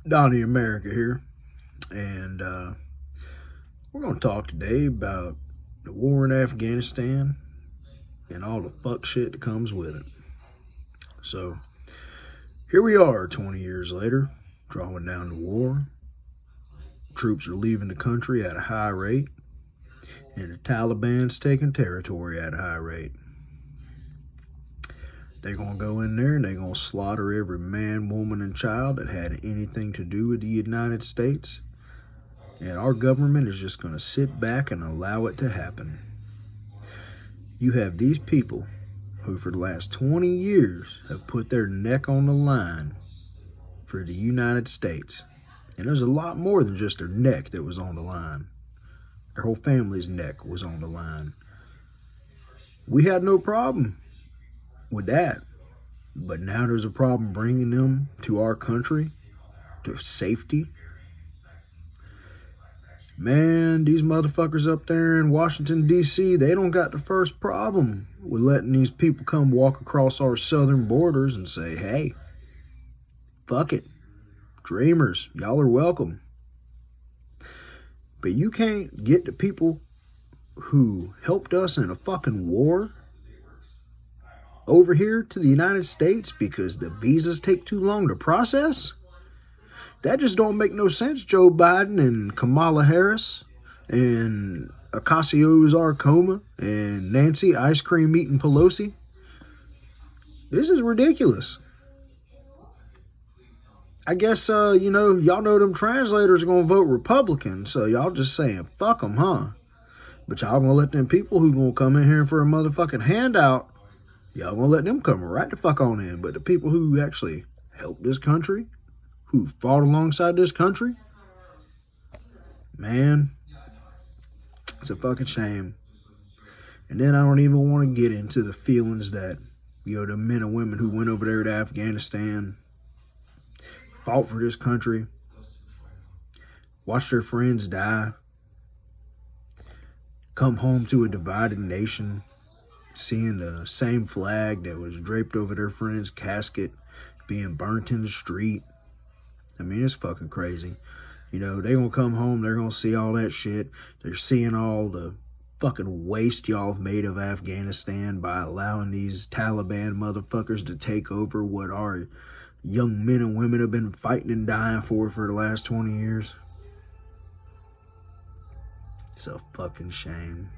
Donnie America here, and we're going to talk today about the war in Afghanistan and all the fuck shit that comes with it. So, here we are 20 years later, drawing down the war. Troops are leaving the country at a high rate, and the Taliban's taking territory at a high rate. They're going to go in there and they're going to slaughter every man, woman, and child that had anything to do with the United States. And our government is just going to sit back and allow it to happen. You have these people who for the last 20 years have put their neck on the line for the United States. And there's a lot more than just their neck that was on the line. Their whole family's neck was on the line. We had no problem with that. But now there's a problem bringing them to our country, to safety. Man, these motherfuckers up there in Washington, D.C., they don't got the first problem with letting these people come walk across our southern borders and say, hey, fuck it. Dreamers, y'all are welcome. But you can't get the people who helped us in a fucking war over here to the United States because the visas take too long to process? That just don't make no sense, Joe Biden and Kamala Harris and Ocasio-Cortez and Nancy Ice Cream Eating Pelosi. This is ridiculous. I guess, y'all know them translators are going to vote Republican, so y'all just saying, fuck them, huh? But y'all going to let them people who going to come in here for a motherfucking handout, y'all going to let them come right the fuck on in. But the people who actually helped this country, who fought alongside this country, man, it's a fucking shame. And then I don't even want to get into the feelings that, the men and women who went over there to Afghanistan, fought for this country, watched their friends die, come home to a divided nation, seeing the same flag that was draped over their friend's casket being burnt in the street. I mean, it's fucking crazy. They're going to come home, they're going to see all that shit. They're seeing all the fucking waste y'all have made of Afghanistan by allowing these Taliban motherfuckers to take over what our young men and women have been fighting and dying for the last 20 years. It's a fucking shame.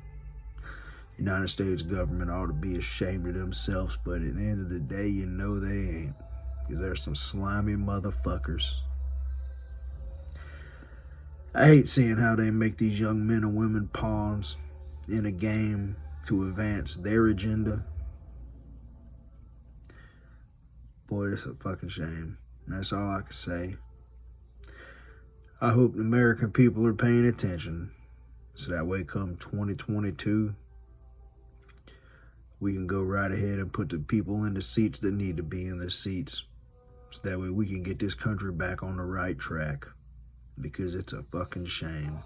United States government ought to be ashamed of themselves, but at the end of the day, they ain't. Because there's some slimy motherfuckers. I hate seeing how they make these young men and women pawns in a game to advance their agenda. Boy, it's a fucking shame. That's all I can say. I hope the American people are paying attention, so that way come 2022, we can go right ahead and put the people in the seats that need to be in the seats, so that way we can get this country back on the right track, because it's a fucking shame.